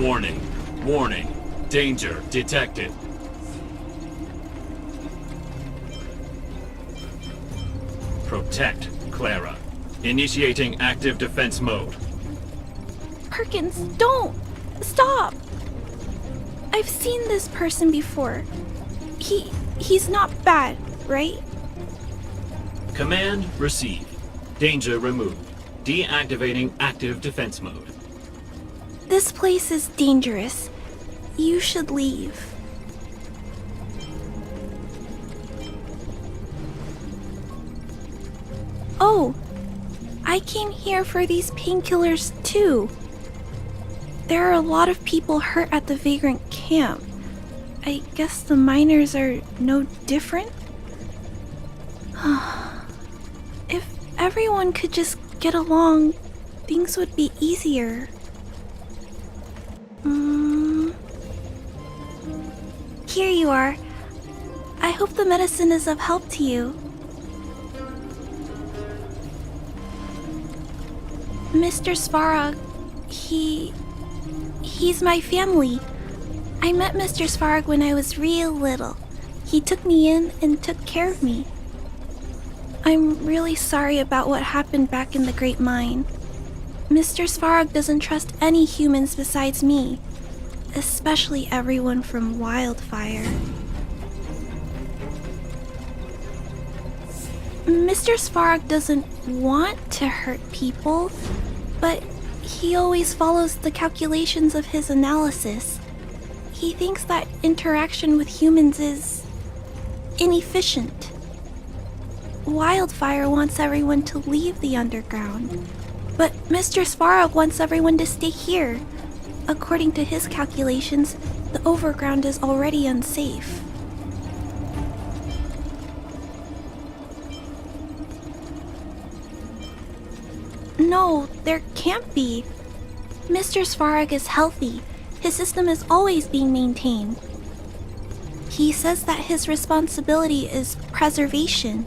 Warning. Warning. Danger detected. Protect Clara. Initiating active defense mode. Perkins, don't! Stop! I've seen this person before. He's not bad, right? Command received. Danger removed. Deactivating active defense mode. This place is dangerous. You should leave. Oh, I came here for these painkillers too. There are a lot of people hurt at the vagrant camp. I guess the miners are no different? If everyone could just get along, things would be easier. Here you are. I hope the medicine is of help to you. Mr. Svarog, he's my family. I met Mr. Svarog when I was real little. He took me in and took care of me. I'm really sorry about what happened back in the Great Mine. Mr. Svarog doesn't trust any humans besides me, especially everyone from Wildfire. Mr. Svarog doesn't want to hurt people, but he always follows the calculations of his analysis. He thinks that interaction with humans is inefficient. Wildfire wants everyone to leave the underground, but Mr. Svarog wants everyone to stay here. According to his calculations, the overground is already unsafe. No, there can't be. Mr. Svarog is healthy. His system is always being maintained. He says that his responsibility is preservation.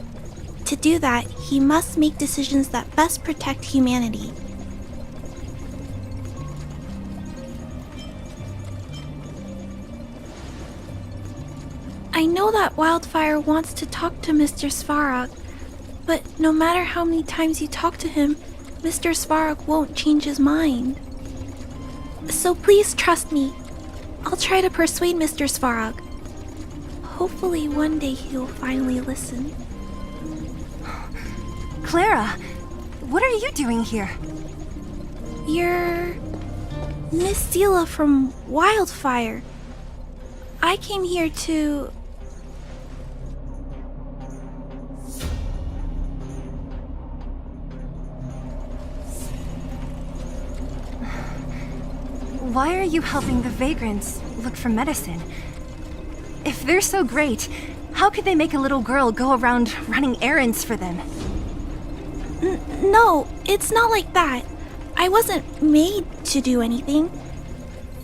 To do that, he must make decisions that best protect humanity. I know that Wildfire wants to talk to Mr. Svarog, but no matter how many times you talk to him, Mr. Svarog won't change his mind. So please trust me. I'll try to persuade Mr. Svarog. Hopefully one day he'll finally listen. Clara, what are you doing here? You're Miss Sela from Wildfire. I came here to... Why are you helping the vagrants look for medicine? If they're so great, how could they make a little girl go around running errands for them? No, it's not like that. I wasn't made to do anything.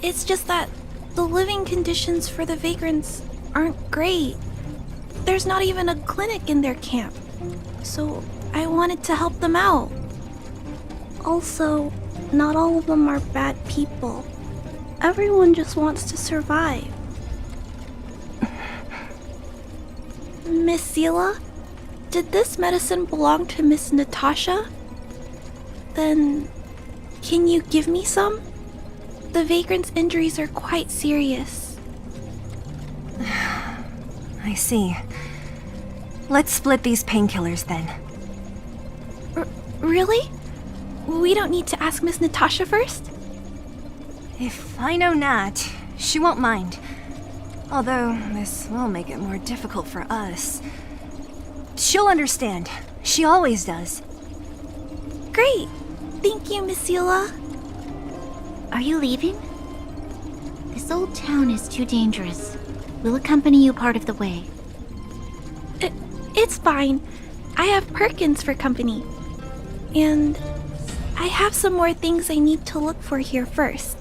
It's just that the living conditions for the vagrants aren't great. There's not even a clinic in their camp, so I wanted to help them out. Also, not all of them are bad people. Everyone just wants to survive. Miss Sela, did this medicine belong to Miss Natasha? Then, can you give me some? The vagrant's injuries are quite serious. I see. Let's split these painkillers then. Really? We don't need to ask Miss Natasha first? If I know Nat, she won't mind. Although, this will make it more difficult for us. She'll understand. She always does. Great! Thank you, Miss Sela. Are you leaving? This old town is too dangerous. We'll accompany you part of the way. It's fine. I have Perkins for company. And I have some more things I need to look for here first.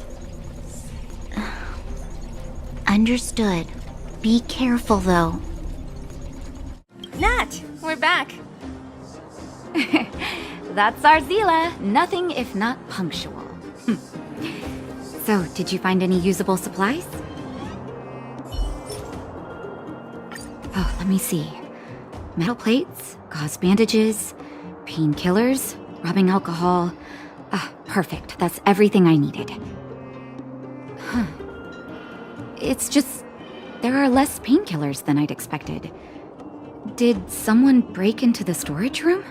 Understood. Be careful, though. Nat, we're back. That's our Zila. Nothing if not punctual. So, did you find any usable supplies? Oh, let me see. Metal plates, gauze bandages, painkillers, rubbing alcohol. Ah, perfect. That's everything I needed. Huh. It's just, there are less painkillers than I'd expected. Did someone break into the storage room?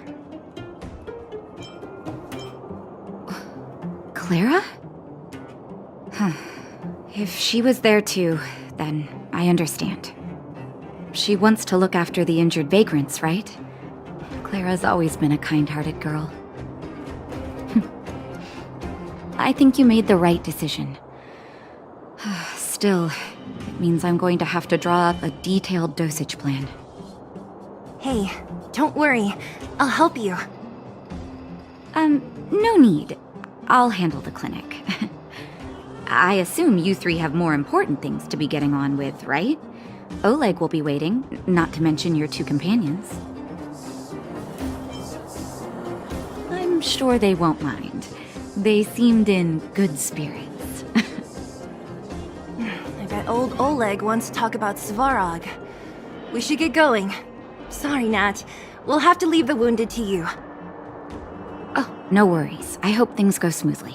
Clara? Huh. If she was there too, then I understand. She wants to look after the injured vagrants, right? Clara's always been a kind-hearted girl. I think you made the right decision. Still, it means I'm going to have to draw up a detailed dosage plan. Hey, don't worry. I'll help you. No need. I'll handle the clinic. I assume you three have more important things to be getting on with, right? Oleg will be waiting, not to mention your two companions. I'm sure they won't mind. They seemed in good spirits. I bet old Oleg wants to talk about Svarog. We should get going. Sorry, Nat. We'll have to leave the wounded to you. Oh, no worries. I hope things go smoothly.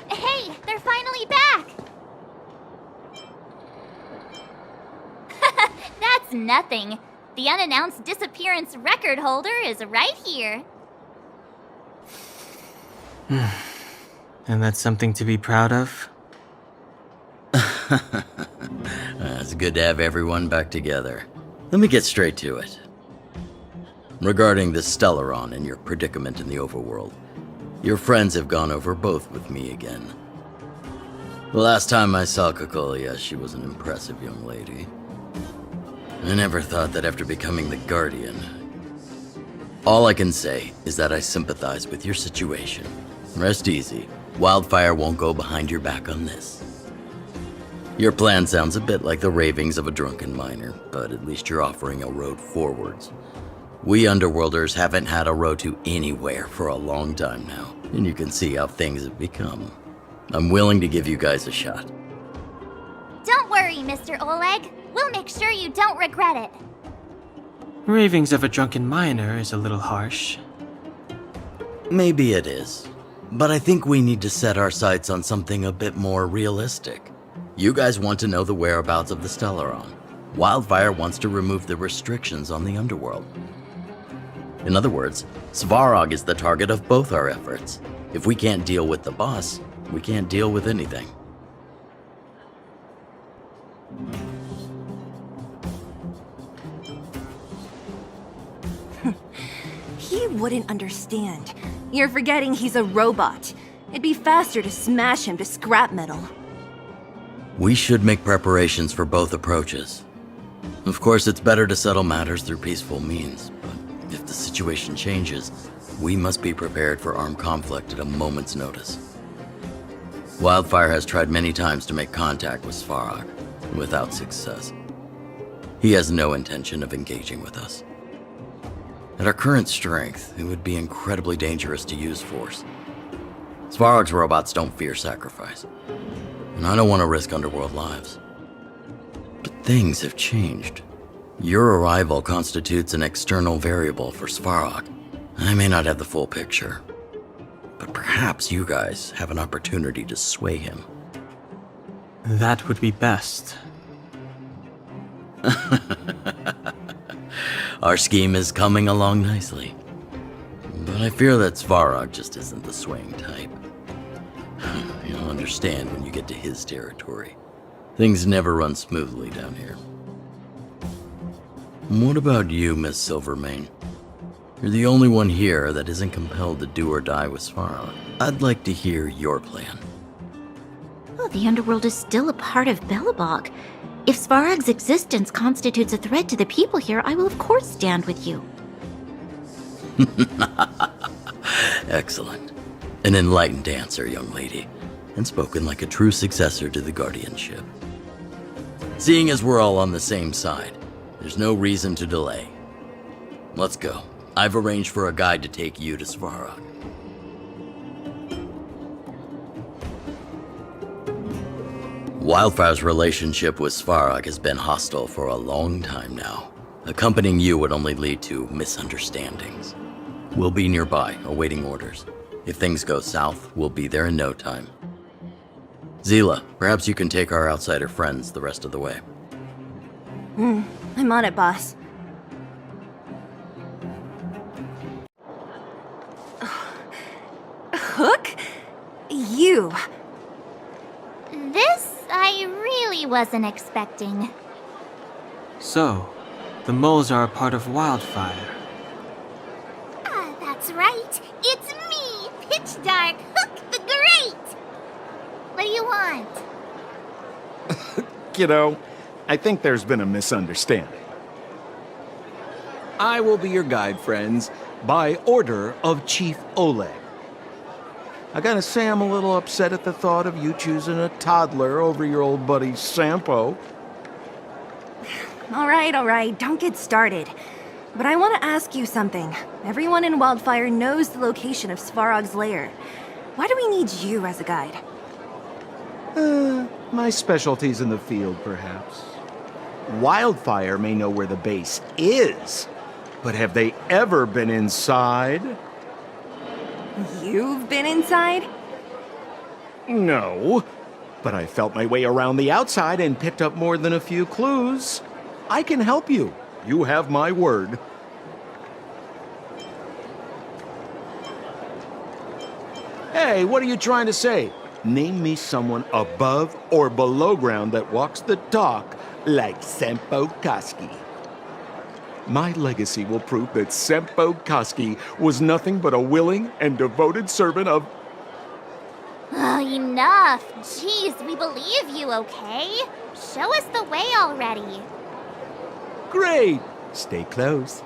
Hey, they're finally back! That's nothing. The unannounced disappearance record holder is right here. And that's something to be proud of? It's good to have everyone back together. Let me get straight to it. Regarding the Stellaron and your predicament in the overworld, your friends have gone over both with me again. The last time I saw Kokolia, she was an impressive young lady. I never thought that after becoming the Guardian. All I can say is that I sympathize with your situation. Rest easy. Wildfire won't go behind your back on this. Your plan sounds a bit like the ravings of a drunken miner, but at least you're offering a road forwards. We Underworlders haven't had a road to anywhere for a long time now, and you can see how things have become. I'm willing to give you guys a shot. Don't worry, Mr. Oleg. We'll make sure you don't regret it. Ravings of a drunken miner is a little harsh. Maybe it is, but I think we need to set our sights on something a bit more realistic. You guys want to know the whereabouts of the Stellaron. Wildfire wants to remove the restrictions on the Underworld. In other words, Svarog is the target of both our efforts. If we can't deal with the boss, we can't deal with anything. He wouldn't understand. You're forgetting he's a robot. It'd be faster to smash him to scrap metal. We should make preparations for both approaches. Of course, it's better to settle matters through peaceful means, but if the situation changes, we must be prepared for armed conflict at a moment's notice. Wildfire has tried many times to make contact with Svarog, without success. He has no intention of engaging with us. At our current strength, it would be incredibly dangerous to use force. Svarog's robots don't fear sacrifice, and I don't want to risk Underworld lives. But things have changed. Your arrival constitutes an external variable for Svarog. I may not have the full picture, but perhaps you guys have an opportunity to sway him. That would be best. Our scheme is coming along nicely, but I fear that Svarog just isn't the swaying type. You'll understand when you get to his territory. Things never run smoothly down here. What about you, Miss Silvermane? You're the only one here that isn't compelled to do or die with Svarog. I'd like to hear your plan. Oh, the Underworld is still a part of Belobog. If Svarog's existence constitutes a threat to the people here, I will of course stand with you. Excellent. An enlightened answer, young lady, and spoken like a true successor to the guardianship. Seeing as we're all on the same side, there's no reason to delay. Let's go. I've arranged for a guide to take you to Svarog. Wildfire's relationship with Svarog has been hostile for a long time now. Accompanying you would only lead to misunderstandings. We'll be nearby, awaiting orders. If things go south, we'll be there in no time. Zila, perhaps you can take our outsider friends the rest of the way. I'm on it, boss. Hook? You. This I really wasn't expecting. So, the moles are a part of Wildfire. That's right. It's me, Pitch Dark Hook the Great. What do you want? Kiddo, I think there's been a misunderstanding. I will be your guide, friends, by order of Chief Oleg. I gotta say I'm a little upset at the thought of you choosing a toddler over your old buddy Sampo. All right, don't get started. But I want to ask you something. Everyone in Wildfire knows the location of Svarog's lair. Why do we need you as a guide? My specialty's in the field, perhaps. Wildfire may know where the base is, but have they ever been inside? You've been inside? No, but I felt my way around the outside and picked up more than a few clues. I can help you. You have my word. Hey, what are you trying to say? Name me someone above or below ground that walks the talk like Sempo Koski. My legacy will prove that Sempo Koski was nothing but a willing and devoted servant of... Oh, enough. Jeez, we believe you, okay? Show us the way already. Great! Stay close.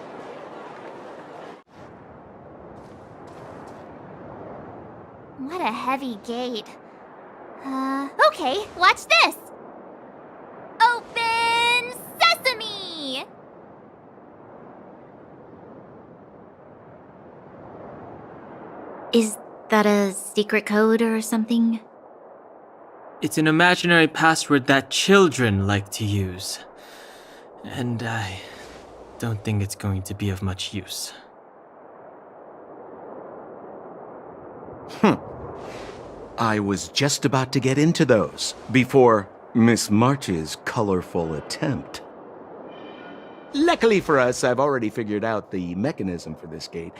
What a heavy gate. Okay, watch this. Open sesame! Is that a secret code or something? It's an imaginary password that children like to use. And I don't think it's going to be of much use. I was just about to get into those before Miss March's colorful attempt. Luckily for us, I've already figured out the mechanism for this gate.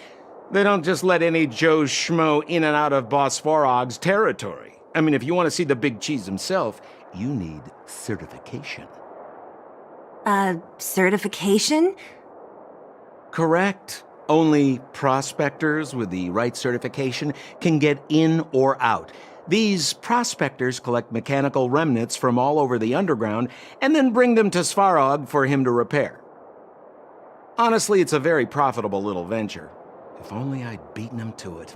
They don't just let any Joe Schmo in and out of Boss Svarog's territory. I mean, if you want to see the big cheese himself, you need certification. Certification? Correct. Only prospectors with the right certification can get in or out. These prospectors collect mechanical remnants from all over the underground and then bring them to Svarog for him to repair. Honestly, it's a very profitable little venture. If only I'd beaten them to it.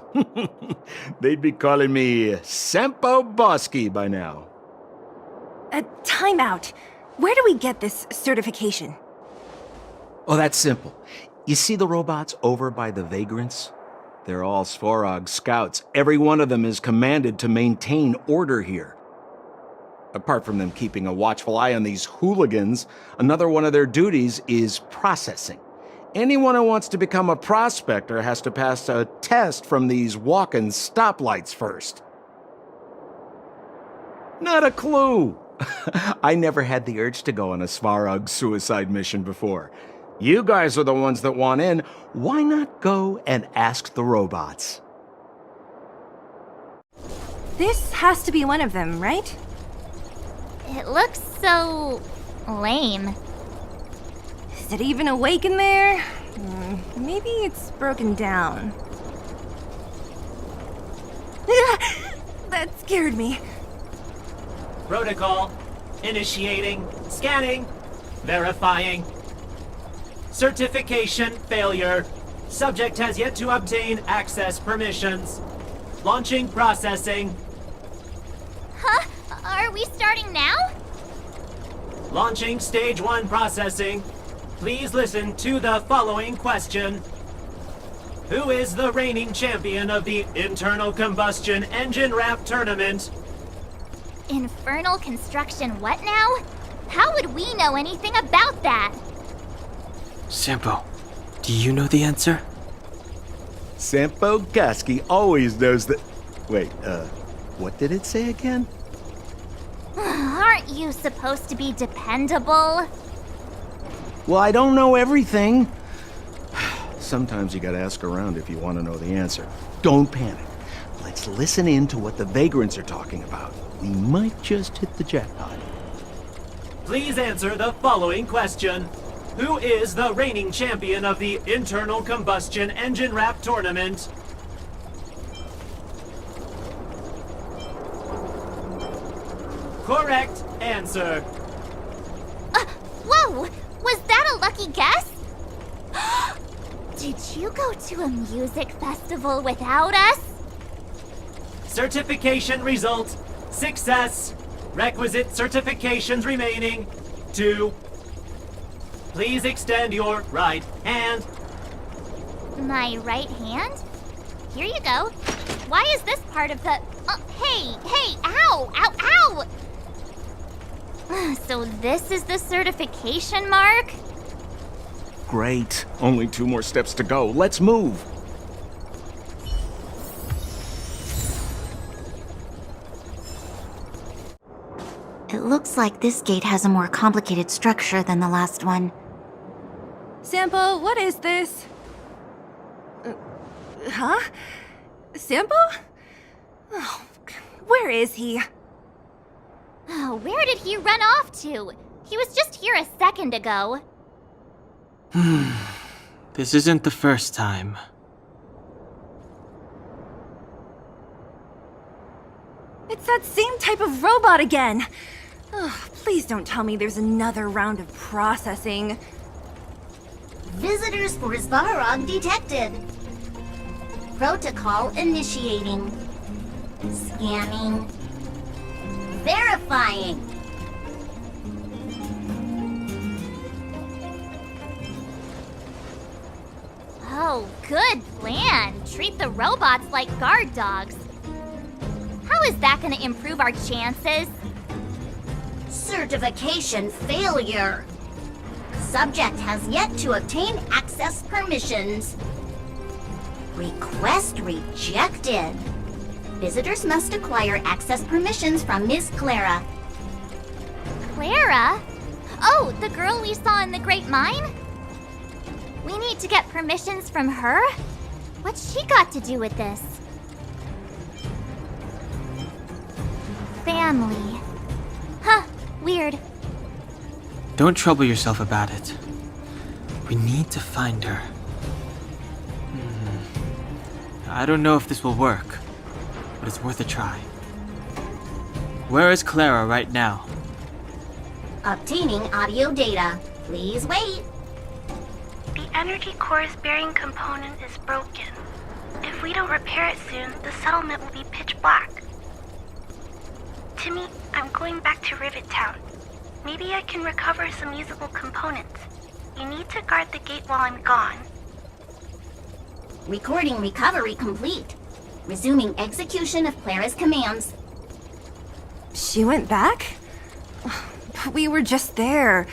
They'd be calling me Sempo Bosky by now. Time out. Where do we get this certification? Oh, that's simple. You see the robots over by the Vagrants? They're all Svarog scouts. Every one of them is commanded to maintain order here. Apart from them keeping a watchful eye on these hooligans, another one of their duties is processing. Anyone who wants to become a prospector has to pass a test from these walking stoplights first. Not a clue. I never had the urge to go on a Svarog suicide mission before. You guys are the ones that want in. Why not go and ask the robots? This has to be one of them, right? It looks so lame. Is it even awake in there? Maybe it's broken down. That scared me. Protocol. Initiating. Scanning. Verifying. Certification failure. Subject has yet to obtain access permissions. Launching processing. Huh? Are we starting now? Launching stage 1 processing. Please listen to the following question. Who is the reigning champion of the internal combustion engine ramp tournament? Infernal construction what now? How would we know anything about that? Sampo, do you know the answer? Sampo Gaski always knows that. Wait, what did it say again? Aren't you supposed to be dependable? Well, I don't know everything. Sometimes you gotta ask around if you want to know the answer. Don't panic. Let's listen in to what the vagrants are talking about. We might just hit the jackpot. Please answer the following question. Who is the reigning champion of the Internal Combustion Engine Wrap Tournament? Correct answer. Whoa! Was that a lucky guess? Did you go to a music festival without us? Certification result. Success. Requisite certifications remaining. 2. Please extend your right hand. My right hand? Here you go. Why is this part of the... hey, ow, ow, ow! So this is the certification mark? Great. Only 2 more steps to go. Let's move. It looks like this gate has a more complicated structure than the last one. Sampo, what is this? Huh? Sampo? Oh, where is he? Oh, where did he run off to? He was just here a second ago. This isn't the first time. It's that same type of robot again. Oh, please don't tell me there's another round of processing. Visitors for Svarog detected. Protocol initiating. Scanning. Verifying. Oh, good plan. Treat the robots like guard dogs. How is that gonna improve our chances? Certification failure. Subject has yet to obtain access permissions. Request rejected. Visitors must acquire access permissions from Ms. Clara. Clara? Oh, the girl we saw in the Great Mine? We need to get permissions from her? What's she got to do with this? Family. Huh, weird. Don't trouble yourself about it. We need to find her. I don't know if this will work, but it's worth a try. Where is Clara right now? Obtaining audio data. Please wait. The energy core's bearing component is broken. If we don't repair it soon, the settlement will be pitch black. Timmy, I'm going back to Rivet Town. Maybe I can recover some usable components. You need to guard the gate while I'm gone. Recording recovery complete. Resuming execution of Clara's commands. She went back? But we were just there.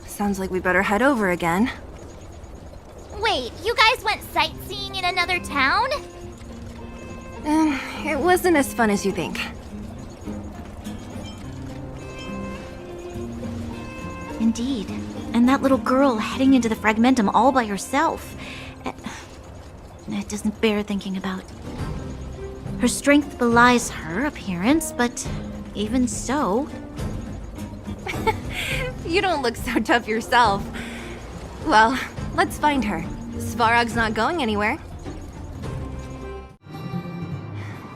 Sounds like we better head over again. Wait, you guys went sightseeing in another town? It wasn't as fun as you think. Indeed. And that little girl heading into the Fragmentum all by herself. It doesn't bear thinking about. Her strength belies her appearance, but even so... You don't look so tough yourself. Well, let's find her. Svarog's not going anywhere.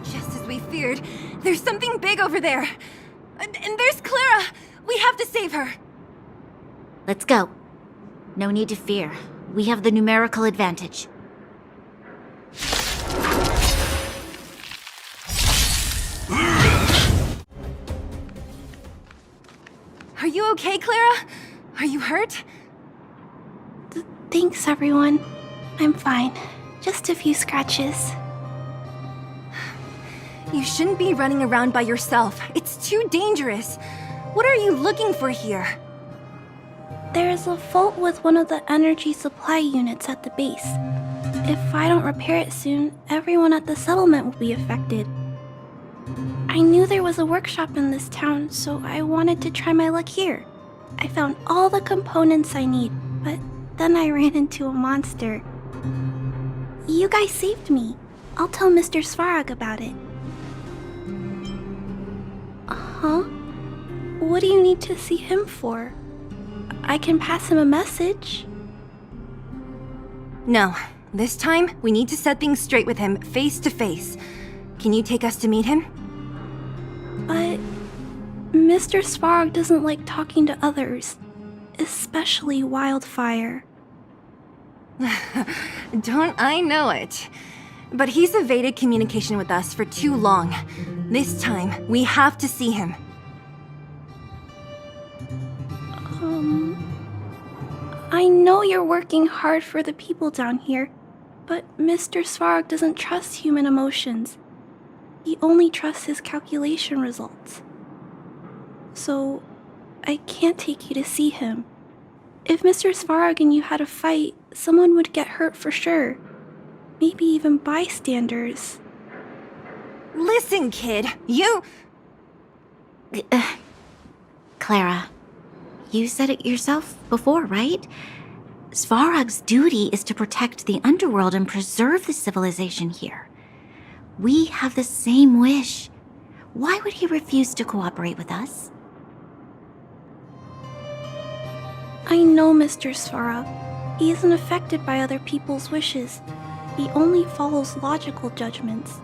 Just as we feared, there's something big over there. And there's Clara! We have to save her! Let's go. No need to fear. We have the numerical advantage. Are you okay, Clara? Are you hurt? Thanks, everyone. I'm fine. Just a few scratches. You shouldn't be running around by yourself. It's too dangerous. What are you looking for here? There is a fault with one of the energy supply units at the base. If I don't repair it soon, everyone at the settlement will be affected. I knew there was a workshop in this town, so I wanted to try my luck here. I found all the components I need, but then I ran into a monster. You guys saved me. I'll tell Mr. Svarog about it. Huh? What do you need to see him for? I can pass him a message. No. This time, we need to set things straight with him, face to face. Can you take us to meet him? But Mr. Svarog doesn't like talking to others, especially Wildfire. Don't I know it? But he's evaded communication with us for too long. This time, we have to see him. I know you're working hard for the people down here, but Mr. Svarog doesn't trust human emotions. He only trusts his calculation results. So, I can't take you to see him. If Mr. Svarog and you had a fight, someone would get hurt for sure. Maybe even bystanders. Listen, kid, you... Clara, you said it yourself before, right? Svarog's duty is to protect the underworld and preserve the civilization here. We have the same wish. Why would he refuse to cooperate with us? I know Mr. Svarog. He isn't affected by other people's wishes. He only follows logical judgments.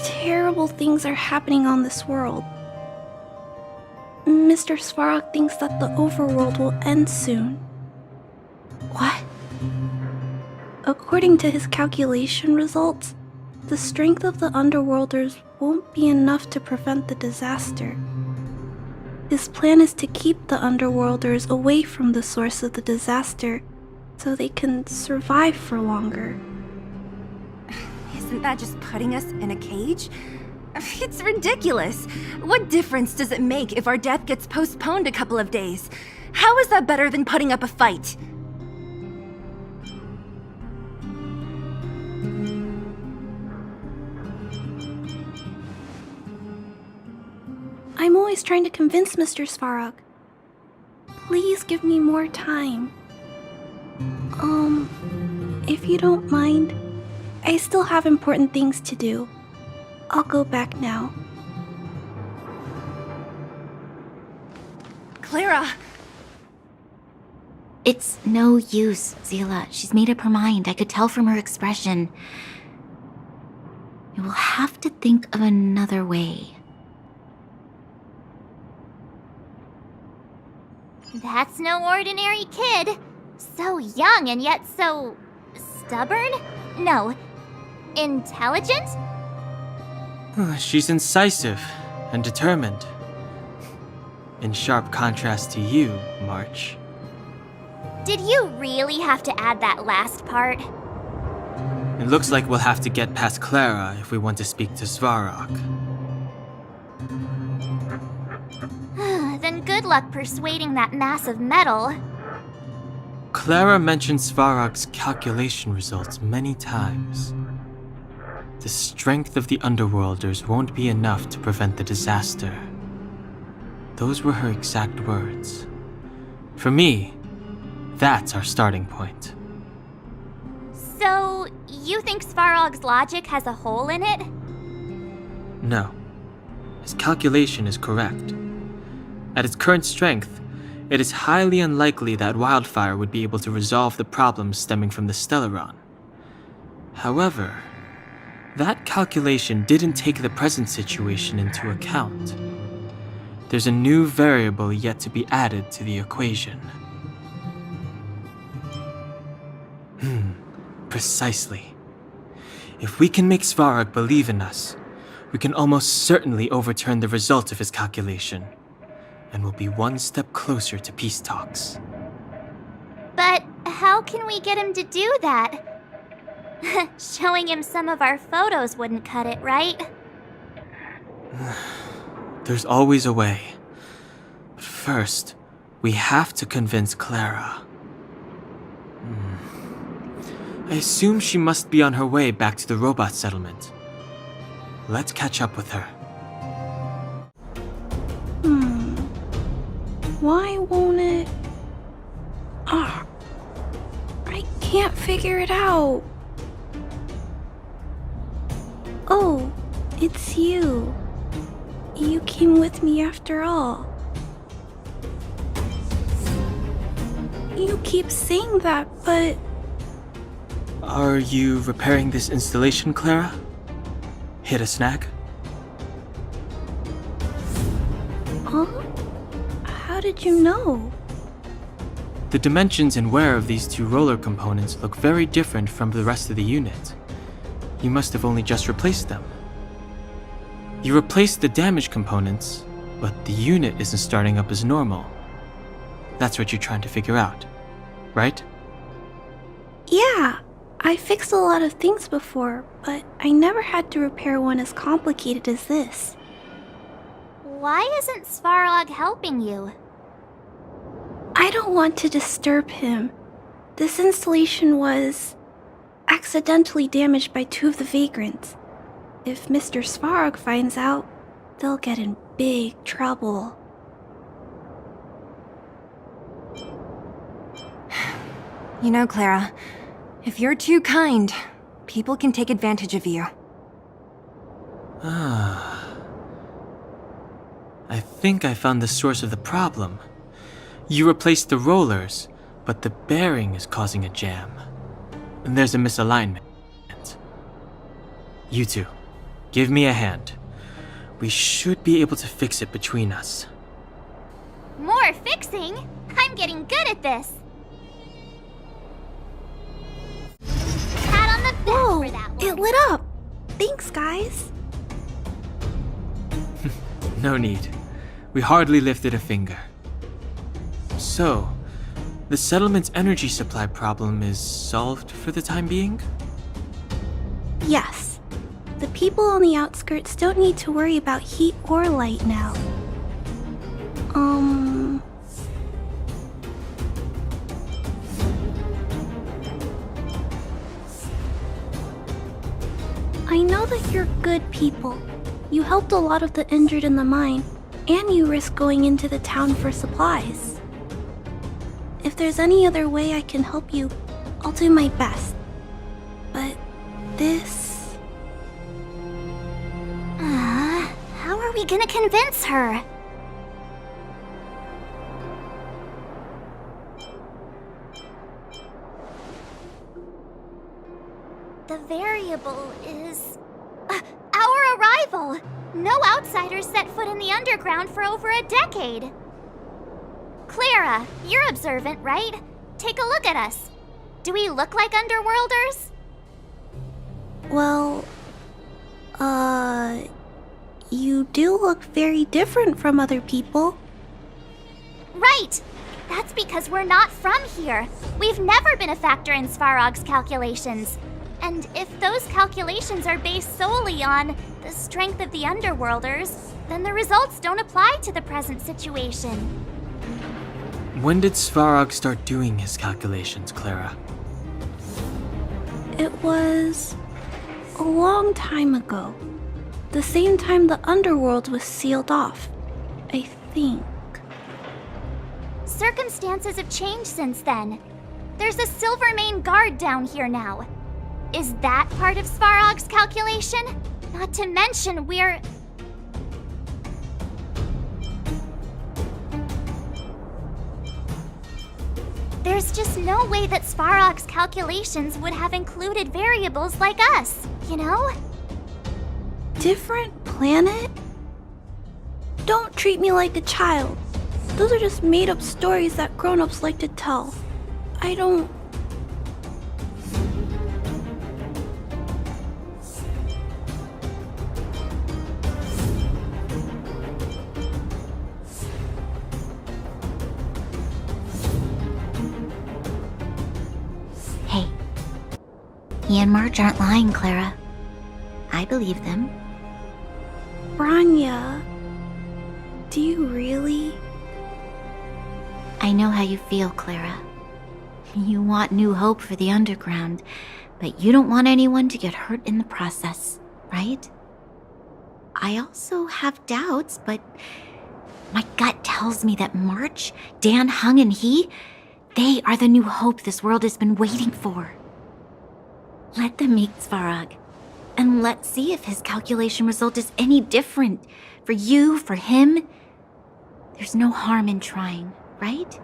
Terrible things are happening on this world. Mr. Svarog thinks that the overworld will end soon. What? According to his calculation results, the strength of the Underworlders won't be enough to prevent the disaster. His plan is to keep the Underworlders away from the source of the disaster so they can survive for longer. Isn't that just putting us in a cage? It's ridiculous. What difference does it make if our death gets postponed a couple of days? How is that better than putting up a fight? I'm always trying to convince Mr. Svarog. Please give me more time. If you don't mind, I still have important things to do. I'll go back now. Clara! It's no use, Zila. She's made up her mind. I could tell from her expression. You will have to think of another way. That's no ordinary kid. So young and yet so... stubborn? No. Intelligent? She's incisive and determined. In sharp contrast to you, March. Did you really have to add that last part? It looks like we'll have to get past Clara if we want to speak to Svarog. Then good luck persuading that mass of metal. Clara mentioned Svarog's calculation results many times. The strength of the Underworlders won't be enough to prevent the disaster. Those were her exact words. For me, that's our starting point. So, you think Svarog's logic has a hole in it? No. His calculation is correct. At its current strength, it is highly unlikely that Wildfire would be able to resolve the problems stemming from the Stellaron. However, that calculation didn't take the present situation into account. There's a new variable yet to be added to the equation. Precisely. If we can make Svarog believe in us, we can almost certainly overturn the result of his calculation, and we'll be one step closer to peace talks. But how can we get him to do that? Showing him some of our photos wouldn't cut it, right? There's always a way. But first, we have to convince Clara. I assume she must be on her way back to the robot settlement. Let's catch up with her. Why won't it... Ah, I can't figure it out. Oh, it's you. You came with me after all. You keep saying that, but... Are you repairing this installation, Clara? Hit a snag? Huh? How did you know? The dimensions and wear of these two roller components look very different from the rest of the unit. You must have only just replaced them. You replaced the damaged components, but the unit isn't starting up as normal. That's what you're trying to figure out, right? Yeah, I fixed a lot of things before, but I never had to repair one as complicated as this. Why isn't Svarog helping you? I don't want to disturb him. This installation was accidentally damaged by two of the vagrants. If Mr. Svarog finds out, they'll get in big trouble. You know, Clara, if you're too kind, people can take advantage of you. I think I found the source of the problem. You replaced the rollers, but the bearing is causing a jam. And there's a misalignment. You two, give me a hand. We should be able to fix it between us. More fixing? I'm getting good at this. Pat on the back Whoa, for that one. it lit up! Thanks, guys. No need. We hardly lifted a finger. So, the settlement's energy supply problem is solved for the time being? Yes. The people on the outskirts don't need to worry about heat or light now. I know that you're good people. You helped a lot of the injured in the mine, and you risked going into the town for supplies. If there's any other way I can help you, I'll do my best. But this... How are we gonna convince her? The variable is... our arrival! No outsiders set foot in the underground for over a decade. Clara, you're observant, right? Take a look at us. Do we look like underworlders? Well... You do look very different from other people. Right! That's because we're not from here. We've never been a factor in Svarog's calculations. And if those calculations are based solely on the strength of the Underworlders, then the results don't apply to the present situation. When did Svarog start doing his calculations, Clara? It was... a long time ago. The same time the Underworld was sealed off, I think. Circumstances have changed since then. There's a Silvermane guard down here now. Is that part of Svarog's calculation? Not to mention we're... There's just no way that Svarog's calculations would have included variables like us, you know? Different planet? Don't treat me like a child. Those are just made-up stories that grown-ups like to tell. I don't... He and March aren't lying, Clara. I believe them. Branya, do you really? I know how you feel, Clara. You want new hope for the underground, but you don't want anyone to get hurt in the process, right? I also have doubts, but my gut tells me that March, Dan Hung, and they are the new hope this world has been waiting for. Let them meet Svarog, and let's see if his calculation result is any different. For you, for him. There's no harm in trying, right?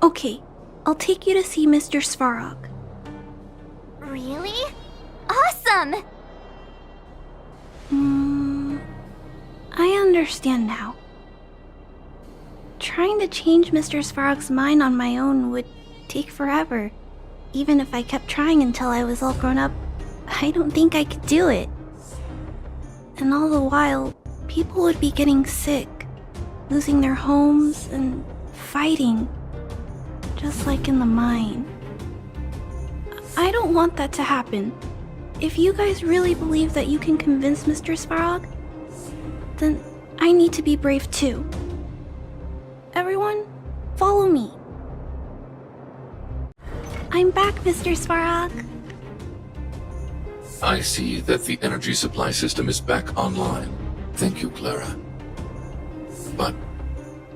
Okay, I'll take you to see Mr. Svarog. Really? Awesome! I understand now. Trying to change Mr. Svarog's mind on my own would take forever. Even if I kept trying until I was all grown up, I don't think I could do it. And all the while, people would be getting sick, losing their homes, and fighting. Just like in the mine. I don't want that to happen. If you guys really believe that you can convince Mr. Svarog, then I need to be brave too. Everyone, follow me. I'm back, Mr. Svarog. I see that the energy supply system is back online. Thank you, Clara. But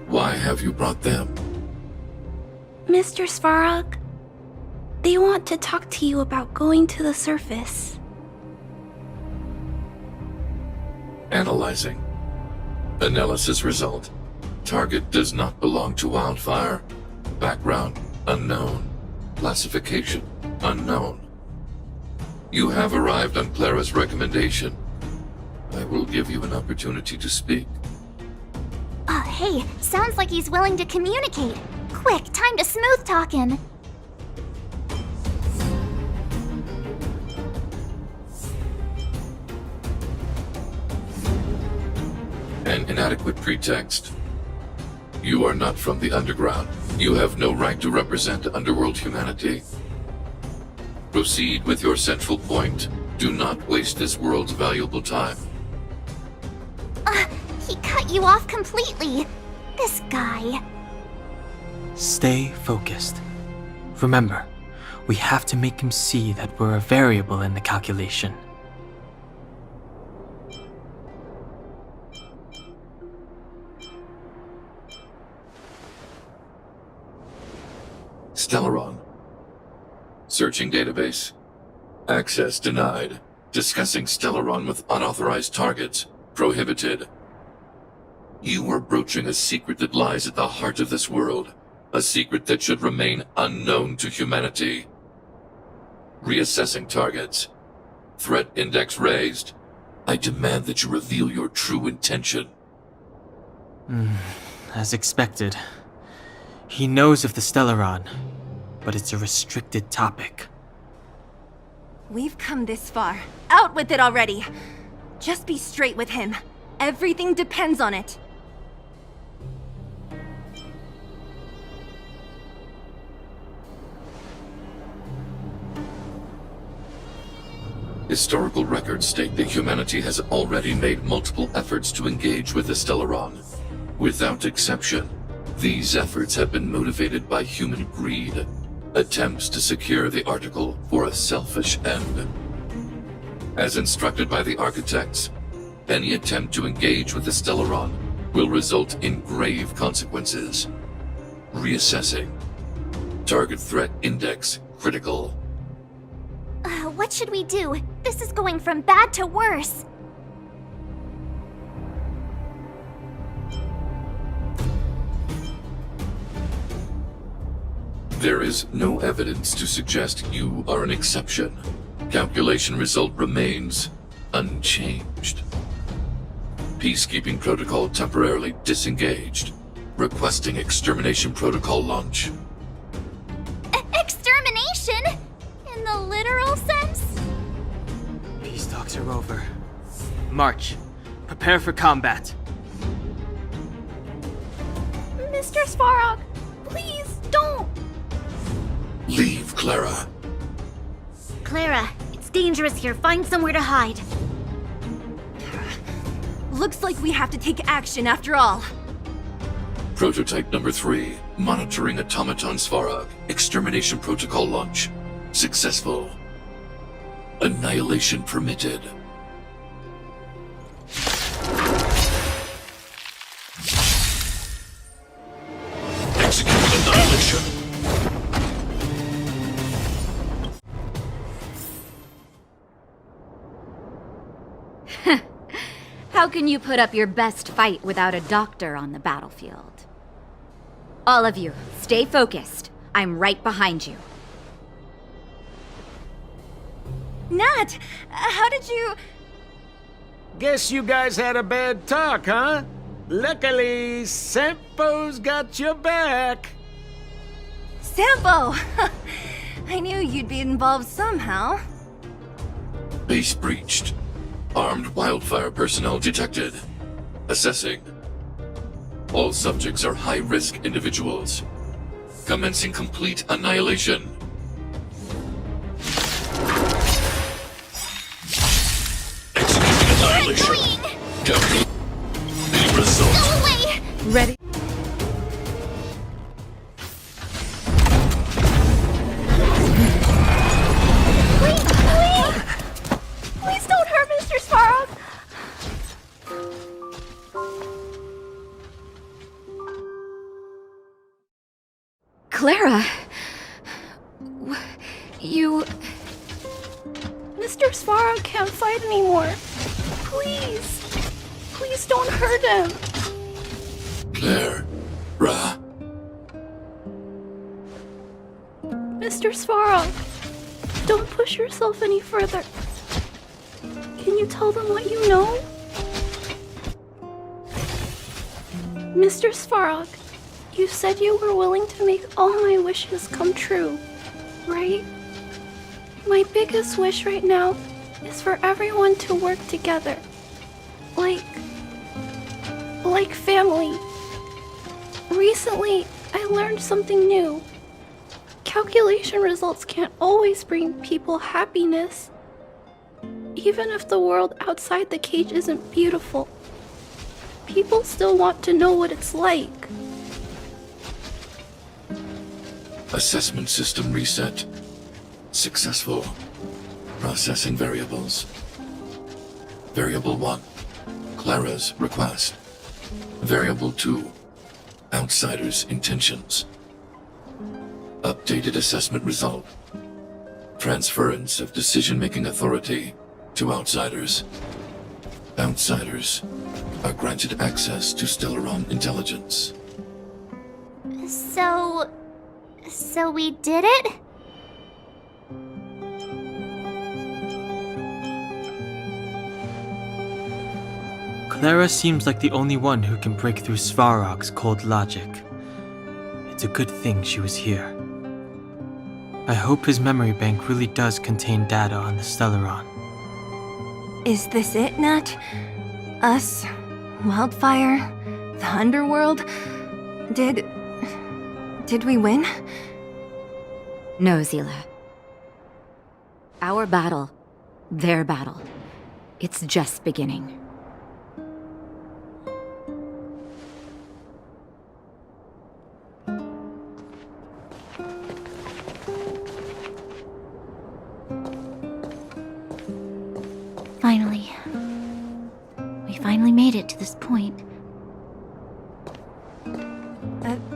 why have you brought them? Mr. Svarog, they want to talk to you about going to the surface. Analyzing. Analysis result. Target does not belong to Wildfire. Background unknown. Classification unknown. You have arrived on Clara's recommendation. I will give you an opportunity to speak. Hey, sounds like he's willing to communicate. Quick, time to smooth talk him. An inadequate pretext. You are not from the underground. You have no right to represent underworld humanity. Proceed with your central point. Do not waste this world's valuable time. He cut you off completely. This guy. Stay focused. Remember, we have to make him see that we're a variable in the calculation. Stellaron. Searching database. Access denied. Discussing Stellaron with unauthorized targets. Prohibited. You are broaching a secret that lies at the heart of this world. A secret that should remain unknown to humanity. Reassessing targets. Threat index raised. I demand that you reveal your true intention. As expected. He knows of the Stellaron, but it's a restricted topic. We've come this far. Out with it already! Just be straight with him. Everything depends on it. Historical records state that humanity has already made multiple efforts to engage with the Stellaron. Without exception, these efforts have been motivated by human greed, attempts to secure the article for a selfish end. As instructed by the architects, any attempt to engage with the Stellaron will result in grave consequences. Reassessing. Target threat index critical. What should we do? This is going from bad to worse. There is no evidence to suggest you are an exception. Calculation result remains unchanged. Peacekeeping protocol temporarily disengaged. Requesting extermination protocol launch. Extermination? In the literal sense? days are over. March. Prepare for combat. Mr. Svarog, please don't! Leave, Clara. Clara, it's dangerous here. Find somewhere to hide. Looks like we have to take action after all. Prototype number 3. Monitoring Automaton Svarog. Extermination protocol launch. Successful. Annihilation permitted. Execute annihilation. How can you put up your best fight without a doctor on the battlefield? All of you, stay focused. I'm right behind you. Nat, how did you... Guess you guys had a bad talk, huh? Luckily, Sampo's got your back. Sampo! I knew you'd be involved somehow. Base breached. Armed wildfire personnel detected. Assessing. All subjects are high-risk individuals. Commencing complete annihilation. Executing annihilation. Calculate the result. Go away! Ready? Please don't hurt Mr. Svarog! Clara! You... Mr. Svarog can't fight anymore. Please. Please don't hurt him. Clara. Mr. Svarog, don't push yourself any further. Can you tell them what you know? Mr. Svarog, you said you were willing to make all my wishes come true, right? My biggest wish right now is for everyone to work together. Like family. Recently, I learned something new. Calculation results can't always bring people happiness. Even if the world outside the cage isn't beautiful, people still want to know what it's like. Assessment system reset. Successful. Processing variables. Variable 1. Clara's request. Variable 2. Outsider's intentions. Updated assessment result. Transference of decision-making authority to outsiders. Outsiders are granted access to Stellaron intelligence. So we did it? Clara seems like the only one who can break through Svarog's cold logic. It's a good thing she was here. I hope his memory bank really does contain data on the Stellaron. Is this it, Nat? Us? Wildfire? The Underworld? Did we win? No, Zila. Our battle, their battle, it's just beginning. Finally. We finally made it to this point.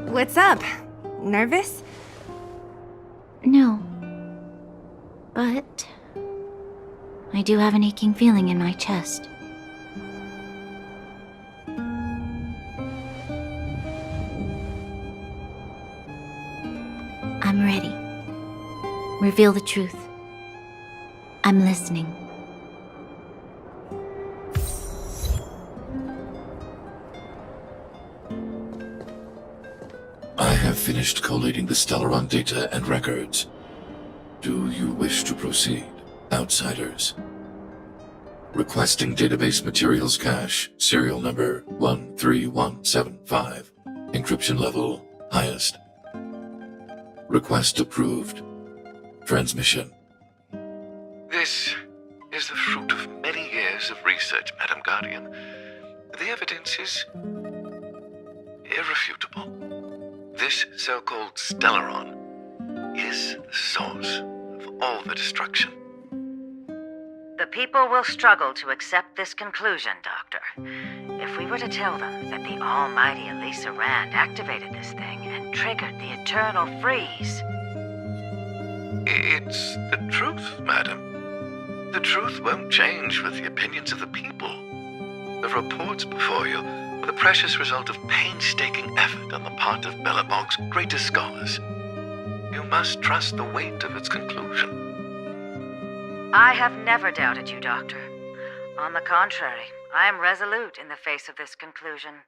What's up? Nervous? No. But I do have an aching feeling in my chest. I'm ready. Reveal the truth. I'm listening. I have finished collating the Stellaron data and records. Do you wish to proceed, outsiders? Requesting database materials cache, serial number 13175. Encryption level highest. Request approved. Transmission. This is the fruit of many years of research, Madam Guardian. The evidence is irrefutable. This so-called Stellaron is the source of all the destruction. The people will struggle to accept this conclusion, Doctor. If we were to tell them that the almighty Elisa Rand activated this thing and triggered the eternal freeze. It's the truth, madam. The truth won't change with the opinions of the people. The reports before you were the precious result of painstaking effort on the part of Belobog's greatest scholars. You must trust the weight of its conclusion. I have never doubted you, Doctor. On the contrary, I am resolute in the face of this conclusion.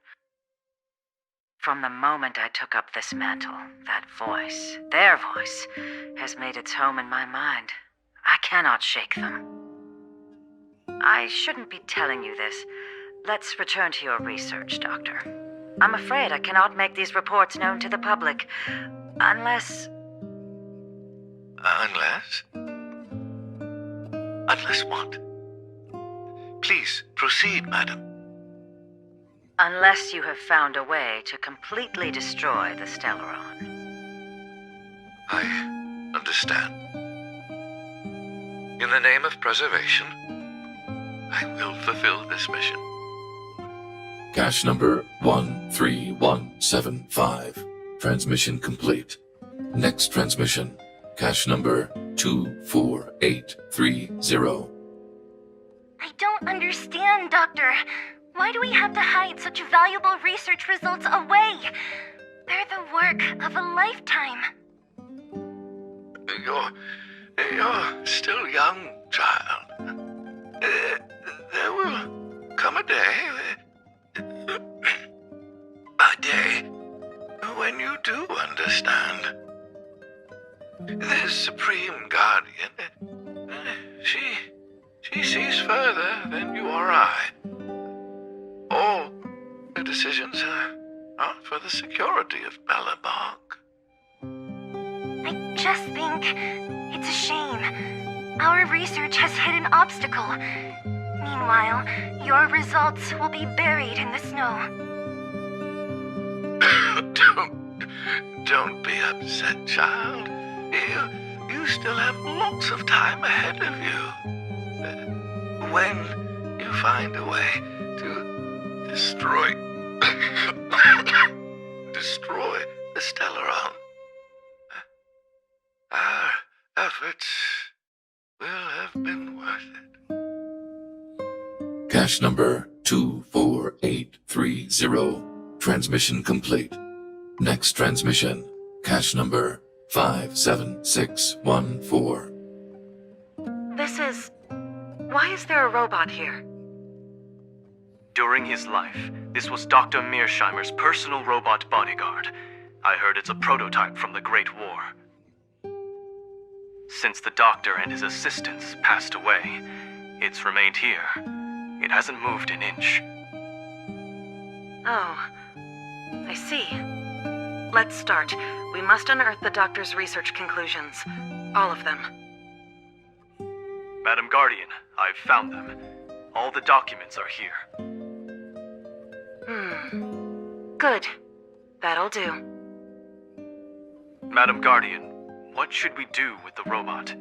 From the moment I took up this mantle, that voice, their voice, has made its home in my mind. I cannot shake them. I shouldn't be telling you this. Let's return to your research, Doctor. I'm afraid I cannot make these reports known to the public, unless... Unless? Unless what? Please, proceed, madam. Unless you have found a way to completely destroy the Stellaron. I understand. In the name of preservation, I will fulfill this mission. Cache number 13175. Transmission complete. Next transmission. Cache number 24830. I don't understand, Doctor. Why do we have to hide such valuable research results away? They're the work of a lifetime. You're still young, child. There will come a day, when you do understand. The Supreme Guardian, she sees further than you or I. All her decisions are for the security of Belobog. I just think it's a shame. Our research has hit an obstacle. Meanwhile, your results will be buried in the snow. Don't be upset, child. You still have lots of time ahead of you. When you find a way to destroy the Stellaron, our efforts will have been worth it. Cache number 24830. Transmission complete. Next transmission. Cache number 57614. Why is there a robot here? During his life, this was Dr. Mearsheimer's personal robot bodyguard. I heard it's a prototype from the Great War. Since the doctor and his assistants passed away, it's remained here. It hasn't moved an inch. Oh, I see. Let's start. We must unearth the doctor's research conclusions. All of them. Madam Guardian, I've found them. All the documents are here. Good. That'll do. Madam Guardian, what should we do with the robot?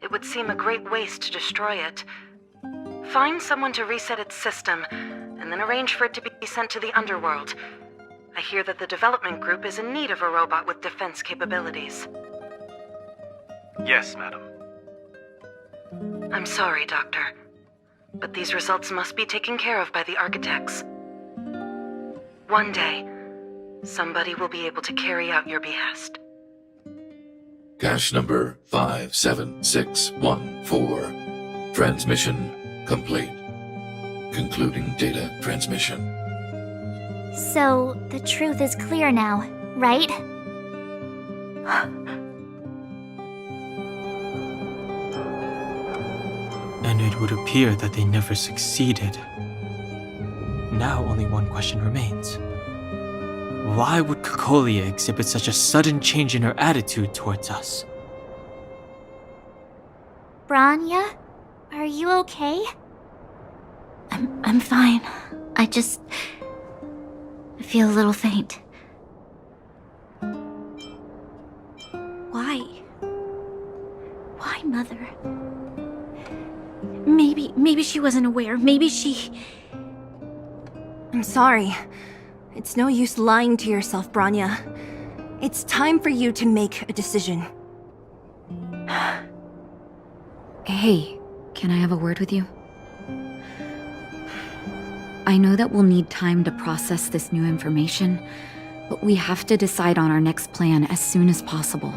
It would seem a great waste to destroy it. Find someone to reset its system, and then arrange for it to be sent to the underworld. I hear that the development group is in need of a robot with defense capabilities. Yes, madam. I'm sorry, Doctor, but these results must be taken care of by the architects. One day, somebody will be able to carry out your behest. Cache number 57614. Transmission complete. Concluding data transmission. So, the truth is clear now, right? it would appear that they never succeeded. Now only one question remains. Why would Cocolia exhibit such a sudden change in her attitude towards us? Branya, are you okay? I'm fine. I feel a little faint. Why? Why, Mother? Maybe she wasn't aware. Maybe she... I'm sorry. It's no use lying to yourself, Branya. It's time for you to make a decision. Hey, can I have a word with you? I know that we'll need time to process this new information, but we have to decide on our next plan as soon as possible.